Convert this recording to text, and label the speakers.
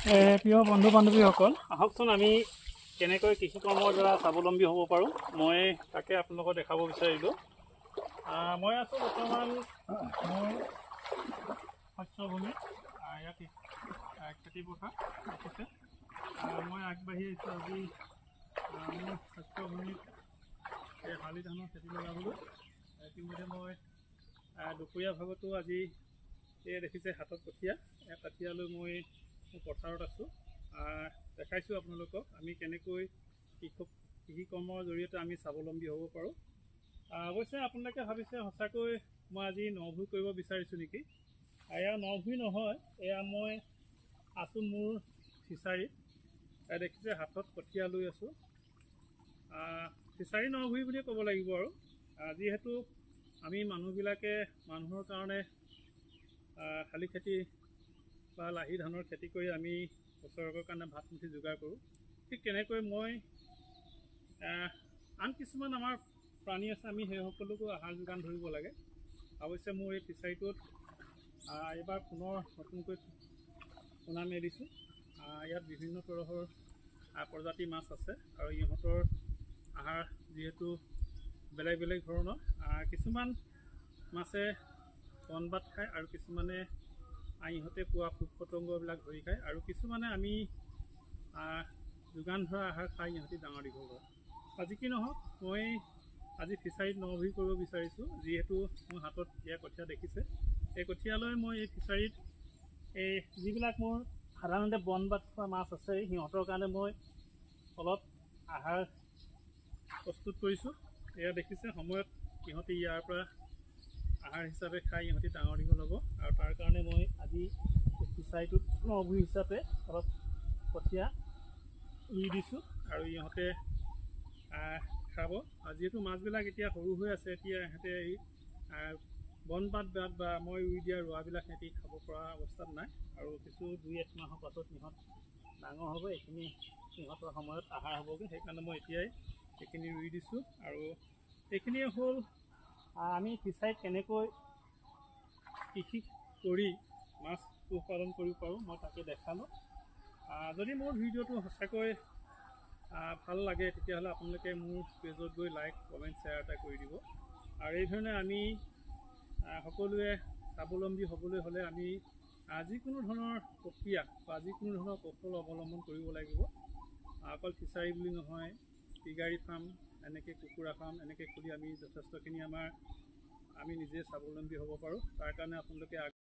Speaker 1: প্ৰিয় বন্ধু বান্ধৱীসকল, আহকচোন আমি কেনেকৈ কৃষি কৰ্মৰ দ্বাৰা স্বাৱলম্বী হ'ব পাৰোঁ মই তাকে আপোনালোকক দেখাব বিচাৰিলোঁ। মই আছোঁ বৰ্তমান মোৰ শস্যভূমিত। ইয়াত খেতি পথাৰ দেখিছে। মই আগবাঢ়ি আহিছোঁ আজি মোৰ শস্যভূমিত এই শালি ধানৰ খেতি লগাবলৈ। ইতিমধ্যে মই দুপৰীয়া ভাগতো আজি এই দেখিছে হাতত কঠীয়া, এই কঠীয়ালৈ মই পথাৰত আছোঁ। দেখাইছোঁ আপোনালোকক আমি কেনেকৈ কৃষি কৰ্মৰ জৰিয়তে আমি স্বাৱলম্বী হ'ব পাৰোঁ। অৱশ্যে আপোনালোকে ভাবিছে সঁচাকৈ মই আজি নভোই কৰিব বিচাৰিছোঁ নেকি? এয়া নভোই নহয়, এয়া মই আছোঁ মোৰ ফিচাৰীত। দেখিছে হাতত কঠীয়া লৈ আছোঁ। ফিচাৰী নভোই বুলিয়ে ক'ব লাগিব আৰু যিহেতু আমি মানুহবিলাকে মানুহৰ কাৰণে শালি খেতি বা লাহি ধানৰ খেতি কৰি আমি বছৰেকৰ কাৰণে ভাত মুঠি যোগাৰ কৰোঁ। ঠিক তেনেকৈ মই আন কিছুমান আমাৰ প্ৰাণী আছে, আমি সেই সকলোকো আহাৰ যোগান ধৰিব লাগে। অৱশ্যে মোৰ এই ফিচাৰীটোত এইবাৰ পুনৰ নতুনকৈ পোনা মেলিছোঁ। ইয়াত বিভিন্ন তৰহৰ প্ৰজাতিৰ মাছ আছে আৰু ইহঁতৰ আহাৰ যিহেতু বেলেগ বেলেগ ধৰণৰ। কিছুমান মাছে বনপাত খায় আৰু কিছুমানে ইহঁতে পোৱা পোক পতংগবিলাক ধৰি খায় আৰু কিছুমানে আমি যোগান ধৰা আহাৰ খাই ইহঁতি ডাঙৰ দীঘল হয়। যি কি নহওক, মই আজি ফিচাৰীত নভোই কৰিব বিচাৰিছোঁ। যিহেতু মোৰ হাতত এয়া কঠীয়া দেখিছে, এই কঠীয়ালৈ মই এই ফিচাৰীত যিবিলাক মোৰ সাধাৰণতে বনপাত খোৱা মাছ আছে সিহঁতৰ কাৰণে মই অলপ আহাৰ প্ৰস্তুত কৰিছোঁ। এয়া দেখিছে সময়ত সিহঁতি ইয়াৰ পৰা আহাৰ হিচাপে খাই ইহঁতি ডাঙৰ দীঘল হ'ব আৰু তাৰ কাৰণে মই আজি ফিচাৰীটোত নভোই হিচাপে অলপ কঠীয়া ৰুই দিছোঁ আৰু ইহঁতে খাব। যিহেতু মাছবিলাক এতিয়া সৰু হৈ আছে, এতিয়া ইহঁতে এই বনপাত বা মই ৰুই দিয়া ৰোৱাবিলাক সিহঁতি খাব পৰা অৱস্থাত নাই আৰু কিছু 2-1 মাহৰ পাছত সিহঁত ডাঙৰ হ'ব। এইখিনি সিহঁতৰ সময়ত আহাৰ হ'বগৈ, সেইকাৰণে মই এতিয়াই এইখিনি ৰুই দিছোঁ। আৰু এইখিনিয়ে হ'ল আমি ফিচাৰীত কেনেকৈ কৃষি কৰি মাছ পোহপালন কৰিব পাৰোঁ মই তাকে দেখালোঁ। যদি মোৰ ভিডিঅ'টো সঁচাকৈ ভাল লাগে তেতিয়াহ'লে আপোনালোকে মোৰ পেজত গৈ লাইক কমেণ্ট শ্বেয়াৰ এটা কৰি দিব। আৰু এইধৰণে আমি সকলোৱে স্বাৱলম্বী হ'বলৈ হ'লে আমি যিকোনো ধৰণৰ প্ৰক্ৰিয়া বা যিকোনো ধৰণৰ কৌশল অৱলম্বন কৰিব লাগিব। অকল ফিচাৰী বুলি নহয়, পিগাৰী ফাৰ্ম, এনেকৈ কুকুৰা ফাৰ্ম এনেকৈ খুলি আমি যথেষ্টখিনি আমি নিজে স্বাৱলম্বী হ'ব পাৰোঁ। তাৰ কাৰণে আপোনালোকে